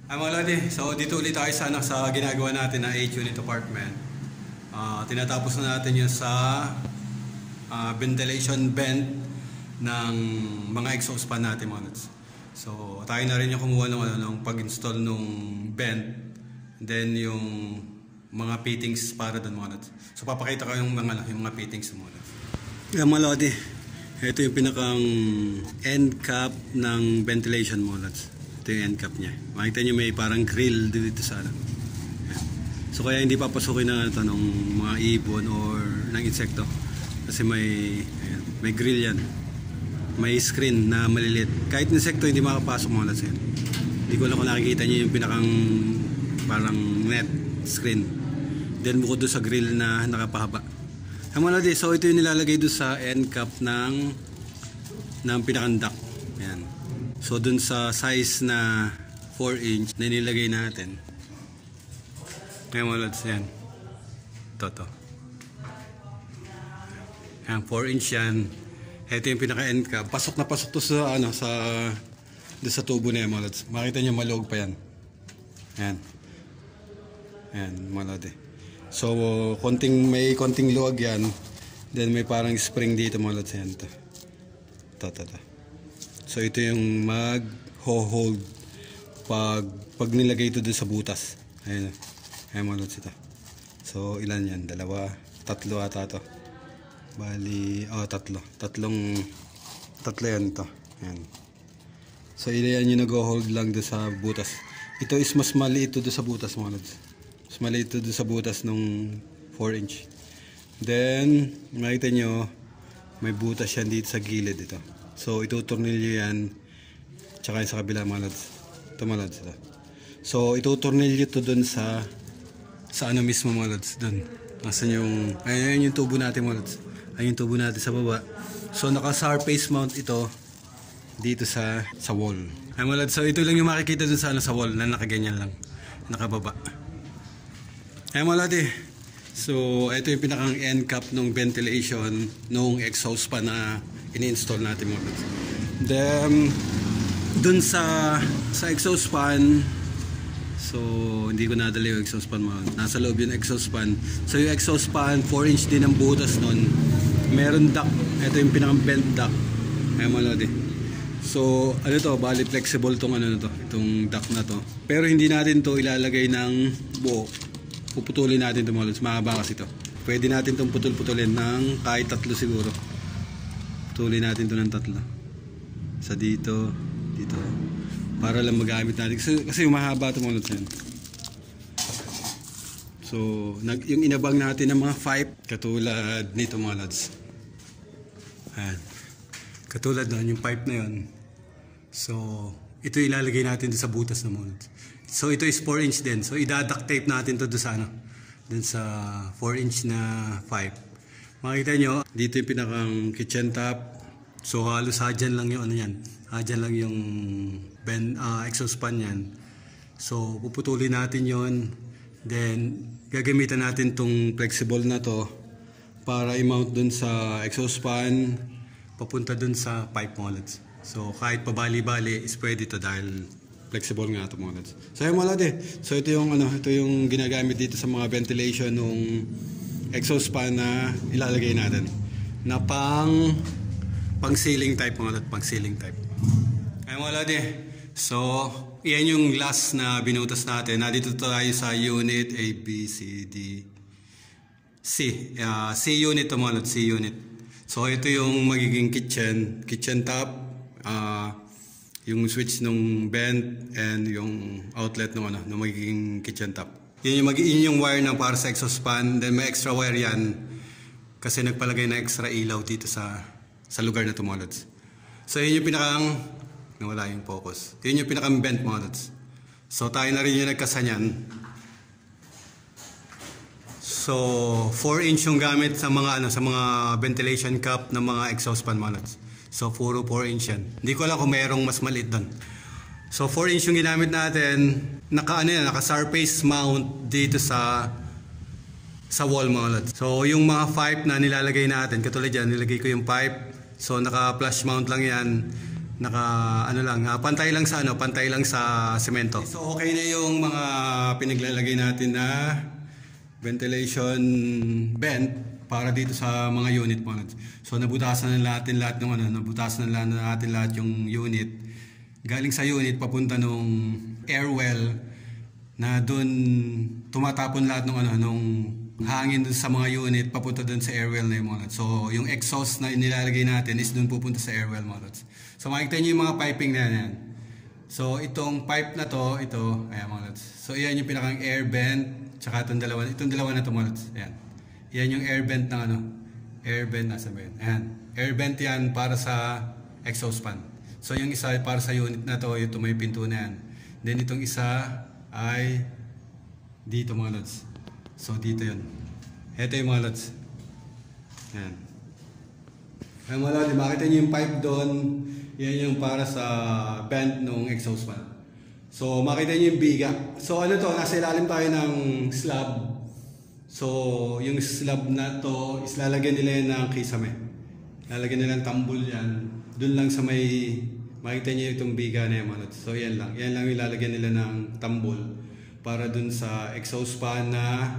Mga Lodi, so dito ulit tayo sa ginagawa natin na 8-unit apartment. Tinatapos na natin yung sa ventilation vent ng mga exhaust fan natin mga Lods. So tayo na rin yung kumuha ng pag-install ng vent, then yung mga fittings para doon mga Lods. So papakita ko yung mga fittings mga Lods. Mga Lodi, ito yung pinakang end cap ng ventilation mga Lods. Ito yung end cap niya. Makikita nyo may parang grill dito sa ano. So kaya hindi papasukin na ito ng mga ibon or ng insekto. Kasi may grill yan. May screen na maliliit. Kahit insekto hindi makapasok mga Lods yan. Hindi ko lang kung nakikita nyo yung pinakang parang net screen. Then bukod doon sa grill na nakapahaba. Mga Lods, so ito yung nilalagay doon sa end cap ng pinakang duct. Yan. So dun sa size na 4 inch na nilagay natin. Ngayon mga Lods, yan. Ito. Yan, 4 inch yan. Ito yung pinaka-end cap. Pasok na pasok to sa sa tubo na yan mga Lods. Makita nyo maluog pa yan. Yan. Yan mga Lods. So may konting luwag yan. Then may parang spring dito mga Lods. Yan. Ito. So ito yung mag-hold pag nilagay ito doon sa butas. Ayun mga Lods ito. So ilan yan? 2, 3 ata ito. Bali, tatlo yan ito. Ayan. So ilan yung nag-hold lang doon sa butas. Ito is mas maliit ito doon sa butas mga Lods. Mas maliit ito doon sa butas nung 4 inch. Then makita nyo may butas yan dito sa gilid ito. So itutornilyo yan tsaka sa kabila mga Lods. Ito mga Lods ito. So itutornilyo ito dun sa ano mismo mga Lods. Dun. Nasaan yung ayun yung tubo natin mga Lods. Ayun yung tubo natin sa baba. So naka surface mount ito dito sa wall. Ay mga Lods, so ito lang yung makikita dun sa wall na nakaganyan lang. Nakababa. Ay mga Lods, so ito yung pinakang end cap ng ventilation nung exhaust fan na ini-install natin mga Lods. Then dun sa exhaust fan, so hindi ko nadala yung exhaust fan mga. Nasa loob yung exhaust fan. So yung exhaust fan 4 inch din ang butas nun. Meron duct. Ito yung pinakang bent duct. Ayan mga Lods. So ano to, bali flexible tong itong duct na to. Pero hindi natin to ilalagay ng buo. Puputulin natin ito mga Lods. Mahaba kasi ito. Pwede natin itong putulin ng kahit 3 siguro. Putulin natin ito ng 3. Sa dito. Para lang magamit natin. Kasi mahaba ito mga Lods yan. So yung inabang natin ng mga pipe. Katulad nito mga Lods. Ayan. Katulad doon yung pipe na yun. So ito ilalagay natin sa butas ng mga Lods. So ito is 4 inch din. So idaduct tape natin to dun sa 4 inch na pipe. Makita nyo, dito yung pinakang kitchen top. So halos hadyan lang yung yan. Hadyan lang yung exhaust fan yan. So puputulin natin yon. Then gagamitan natin tong flexible na to para i-mount dun sa exhaust fan papunta dun sa pipe mga Lods. So kahit pabali-bali is pwede to dahil flexible nga ito mga Lods. So yung mga Lods, so ito yung ginagamit dito sa mga ventilation ng exhaust fan na ilalagay natin na pang ceiling type mga Lods, pang ceiling type. Ay mga Lods, so yan yung last na binutas natin. Nandito tayo sa unit A, B, C, D, C. C unit to mga Lods, C unit. So ito yung magiging kitchen top. Yung switch ng vent and yung outlet ng magiging kitchen top. Yun yung wire na para sa exhaust fan. Then may extra wire yan kasi nagpalagay na extra ilaw dito sa lugar na ito mga Lods. So yun yung pinakang nawala yung focus. Yun yung pinakang vent mga Lods. So tayo na rin yung nagkasanyan. So 4 inch yung gamit sa mga ventilation cap ng mga exhaust fan mga Lods. So puro 4 inch yan. Hindi ko alam kung mayroong mas maliit doon. So 4 inch yung ginamit natin. Naka surface mount dito sa wall mga Lods. So yung mga pipe na nilalagay natin, katulad yan, nilagay ko yung pipe. So naka flush mount lang yan. ano lang, pantay lang sa semento. So okay na yung mga pinaglalagay natin na ventilation vent para dito sa mga unit mo. So nabutasan na natin lahat yung unit. Galing sa unit papunta nung air well na doon tumatapon lahat nung hangin dun sa mga unit papunta dun sa airwell na yung mga lods. So yung exhaust na nilalagay natin is dun pupunta sa airwell mga lods. So makikita nyo yung mga piping na yan. So itong pipe na to, ayan mga lods. So yan yung pinakang air vent, tsaka itong dalawa na to mga lods. Ayan. Yan yung air vent ng air vent nasa ba yun? Ayan. Air vent yan para sa exhaust fan. So yung isa para sa unit na to, ito may pinto na yan. Then itong isa ay dito mga lods. So dito yun. Ito yung mga lods. Yan. Ayan mga lods, makita nyo yung pipe doon. Yan yung para sa vent ng exhaust fan. So makita nyo yung biga. So ano to, nasa ilalim tayo ng slab. So yung slab na to, islalagyan nila yan ng kisame. Lalagyan nila ng tambol yan. Doon lang sa may, makita nyo itong biga na yan mga lods. So yan lang. Yan lang yung lalagyan nila ng tambol. Para dun sa exhaust fan na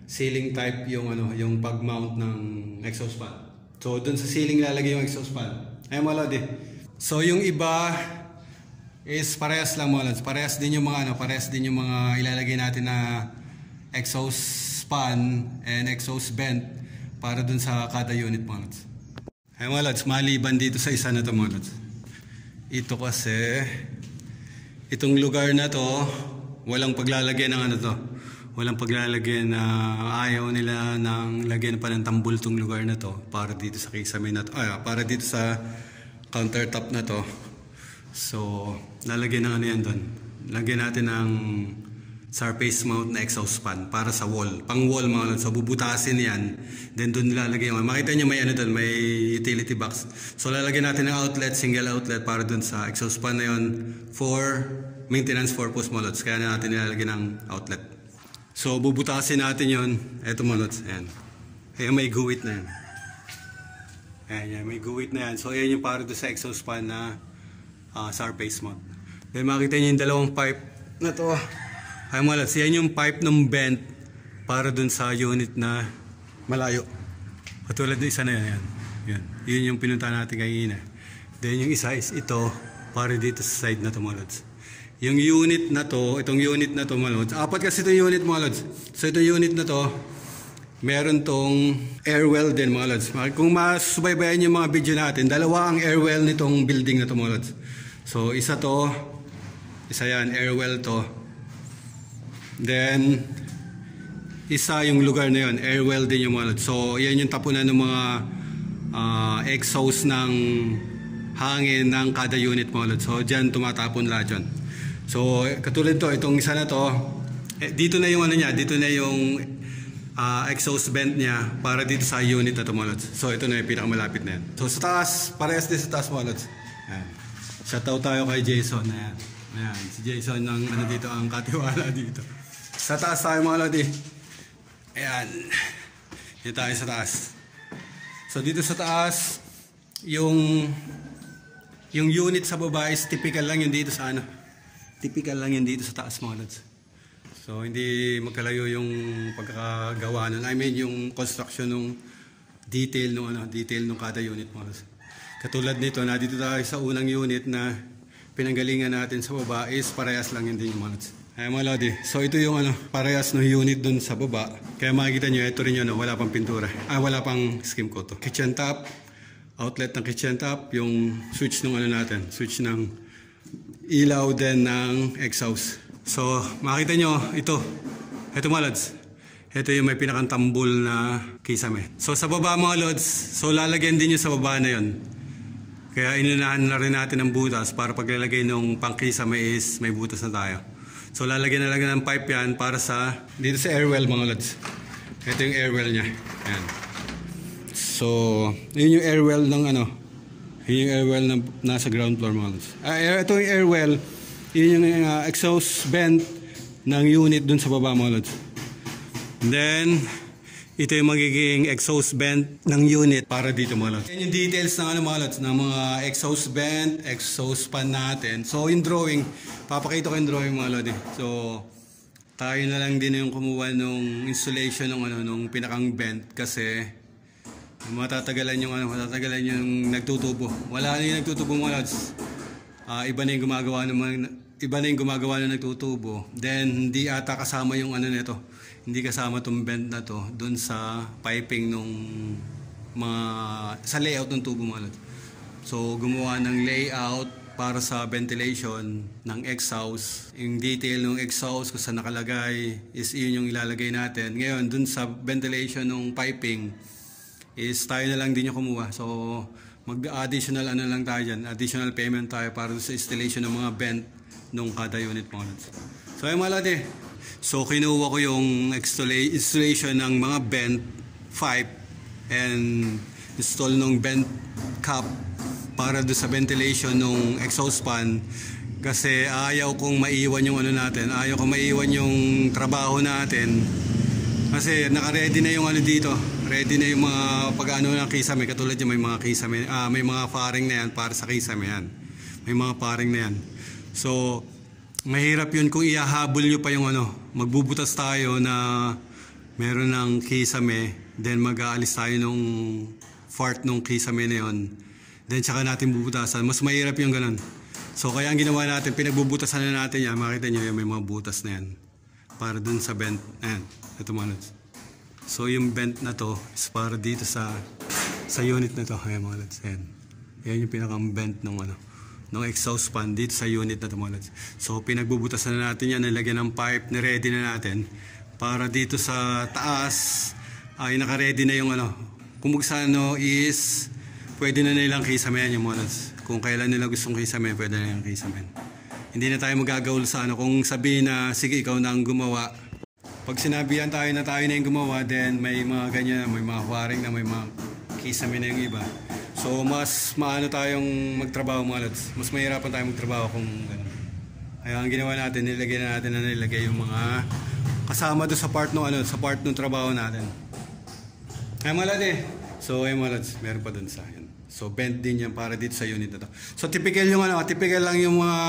ceiling type yung pag-mount ng exhaust fan. So dun sa ceiling lalagay yung exhaust fan. Ay mga lodi. So yung iba is parehas lang mga lods. Parehas din yung mga ilalagay natin na exhaust fan and exhaust vent para dun sa kada unit mga lods. Ay mga lods, maliban dito sa isa na to mga lods. Ito kasi itong lugar na to walang paglalagyan ng walang paglalagyan na ayaw nila ng lagyan pa ng tambol tong lugar na to para dito sa kisame na to, para dito sa countertop na to. So lalagyan ng yan doon. Lagyan natin ng surface mount na exhaust fan para sa wall, pang wall mga lods. So bubutasin yan, then doon nilalagay yung, makita nyo may doon, may utility box. So lalagyan natin ng outlet, single outlet para doon sa exhaust fan na yun for maintenance purpose mga lods. Kaya na natin nilalagyan ng outlet. So bubutasin natin yun. Eto mga lods, ayan. Ayan may guwit na yan. Ayan, may guwit na yan. So ayan yung para doon sa exhaust fan na surface mount. Then makita nyo yung dalawang pipe na to. Ay mga lods, yan yung pipe ng vent para dun sa unit na malayo. Katulad ng isa na yan. Yun yung pinunta natin kanina. Then yung isa is ito para dito sa side na to mga lods. Yung unit na to, itong unit na to mga lods. Apat kasi itong unit mga lods. So itong unit na to, meron tong air well din mga lods. Kung masubaybayan yung mga video natin, dalawa ang air well nitong building na to mga lods. So isa to, isa yan, air well to. Then isa yung lugar na yun, air well din yung mga lods. So yan yung tapunan ng mga exhaust ng hangin ng kada unit mga lods. So dyan tumatapon lahat yun. So katulad to, itong isa na to, dito na yung dito na yung exhaust vent niya para dito sa unit na to mga lods. So ito na yung pinakamalapit na yan. So sa taas, parehas din sa taas mga lods. Ayan. Shoutout tayo kay Jason. Ayan. Ayan. Si Jason ng dito ang katiwala dito. Sa taas tayo mga lodi. Ayan. Dito tayo sa taas. So dito sa taas, yung unit sa baba is typical lang yun dito sa typical lang yun dito sa taas mga lods. So hindi magkalayo yung pagkakagawa nun. I mean yung construction ng detail ng kada unit mga lods. Katulad nito, dito tayo sa unang unit na pinanggalingan natin sa baba is parehas lang yun din yung mga lods. Ay mga lodi, so ito yung parehas ng unit dun sa baba. Kaya makikita nyo, ito rin yun, wala pang pintura. Wala pang skim coat. Kitchen top, outlet ng kitchen top, yung switch ng natin, switch ng ilaw din ng exhaust. So makikita nyo, ito mga lods. Ito yung may pinakantambol na kisame. So sa baba mga lods, so lalagyan din nyo sa baba na yun. Kaya inunahan na rin natin ng butas para paglalagay ng pangkisame is may butas na tayo. So lalagyan na lang ng pipe yan para sa dito sa airwell mga lods. Ito yung airwell niya. Ayan. So yun yung airwell ng yun yung airwell na nasa ground floor mga lods. Ito yung airwell, yun yung exhaust vent ng unit dun sa baba mga lods. And then Ito yung magiging exhaust vent ng unit para dito mga lods. Yan yung details ng mga lods, ng mga exhaust vent, exhaust fan natin. So yung drawing, papakita ko yung drawing mga lods eh. So tayo na lang din yung kumuha nung installation ng nung pinakang vent kasi matatagalan yung nagtutubo. Wala na yung nagtutubo mga lods. Iba na yung gumagawa ng nagtutubo. Then hindi ata kasama yung nito. Hindi kasama tong vent na to dun sa piping nung sa layout ng tubo mga lods. So gumawa ng layout para sa ventilation ng exhaust. Yung detail ng exhaust kung saan nakalagay is yun yung ilalagay natin. Ngayon dun sa ventilation ng piping is tayo na lang din yung kumuha. So mag-additional lang tayo dyan. Additional payment tayo para sa installation ng mga vent nung kada unit mga lods. So ayun mga lods So kinuha ko yung installation ng mga vent pipe and install ng vent cap para do sa ventilation ng exhaust fan kasi ayaw kong maiwan yung natin, ayaw kong maiwan yung trabaho natin kasi naka-ready na yung dito, ready na yung mga pag-ano ng kisame, katulad yung may mga kisame, may mga faring na yan para sa kisame yan, may mga faring na yan. So mahirap yun kung ihahabol nyo pa yung magbubutas tayo na meron ng kisame, then mag-aalis tayo nung fart nung kisame na yun, then tsaka natin bubutasan. Mas mahirap yung ganun. So kaya ang ginawa natin, pinagbubutasan na natin yan. Makita nyo yan, may mga butas na yan para dun sa vent. Ayan, ito mga lods. So yung vent na to is para dito sa unit na to. Ayan mga lods, ayan. Yan yung pinakang vent ng ng exhaust fan dito sa unit na tumulad. So pinagbubutasan na natin yan, nilagyan ng pipe, ni-ready na natin para dito sa taas ay naka-ready na yung kung is pwede na nilang kisamen yung mga lods. Kung kailan nila gustong kisamen, pwede na nilang kisamen. Hindi na tayo magagawal sa kung sabihin na sige ikaw na ang gumawa. Pag sinabihan tayo na yung gumawa, then may mga ganyan, may mga wiring na may mga kisamen na yung iba. So mas maano tayong magtrabaho mga lods. Mas mahirapan tayong magtrabaho kung gano'n. Kaya ang ginawa natin, nilagay yung mga kasama doon sa part ng trabaho natin. Ay mga lods So ay mga lods, meron pa doon sa akin. So bent din yan para dito sa unit na to. So typical yung typical lang yung mga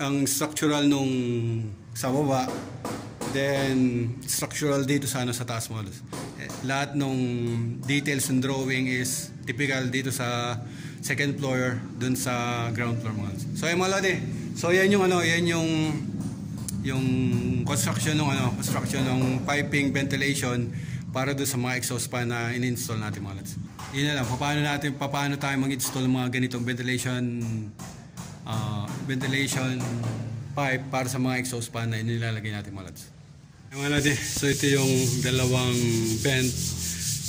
ang structural nung sa baba. Then structural dito sa sa taas mga lods. Lahat ng details ng drawing is typical dito sa second floor dun sa ground floor mga lods. So ay mga lods So yan yung yan yung construction ng piping ventilation para doon sa mga exhaust fan na in-install natin mga lods. Yun na lang, paano tayo mag-install ng mga ganitong ventilation pipe para sa mga exhaust fan na inilalagay natin mga lods. Mga lods so ito yung dalawang vent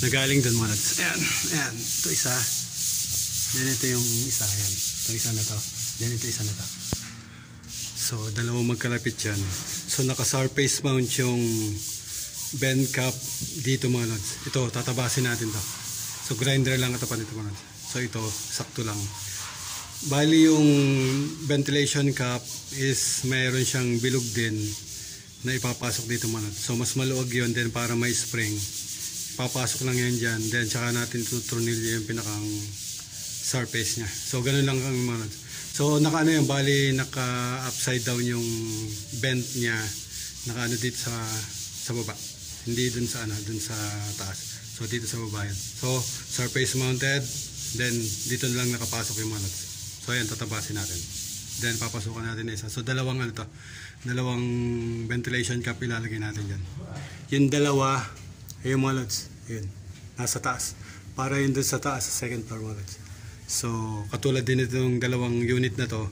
na galing doon mga lods. Ayan, ito isa. Then ito yung isa, ayan. Ito isa na to. Then ito isa na to. So dalawang magkalapit yan. So naka-surface mount yung vent cap dito mga lods. Ito, tatabasin natin to. So grinder lang katapat nito mga lods. So ito, sakto lang. Bali yung ventilation cap is mayroon siyang bilog din na ipapasok dito mga lods. So mas maluwag yun din para may spring. Papasok lang yan dyan. Then tsaka natin tuturnilyo yung pinakang surface niya. So ganun lang ang mga lods. So yan, bali naka upside down yung vent niya. Naka dito sa baba. Hindi dun sa dun sa taas. So dito sa baba yan. So surface mounted, then dito lang nakapasok yung mga lods. So ayan, tatabasin natin. Then papasukan natin isa. So dalawang dalawang ventilation cap ilalagay natin diyan. Yung dalawa ay yung mga lods. Ayun, nasa taas. Para yun dun sa taas sa second floor mga lods. So katulad din itong dalawang unit na to,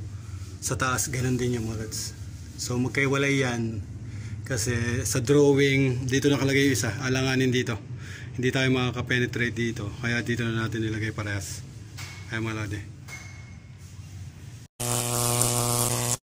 sa taas ganun din yung mga lods. So magkaiwalay yan. Kasi sa drawing, dito nakalagay yung isa, alanganin dito. Hindi tayo makaka-penetrate dito. Kaya dito na natin nilagay parehas. Kaya mga lods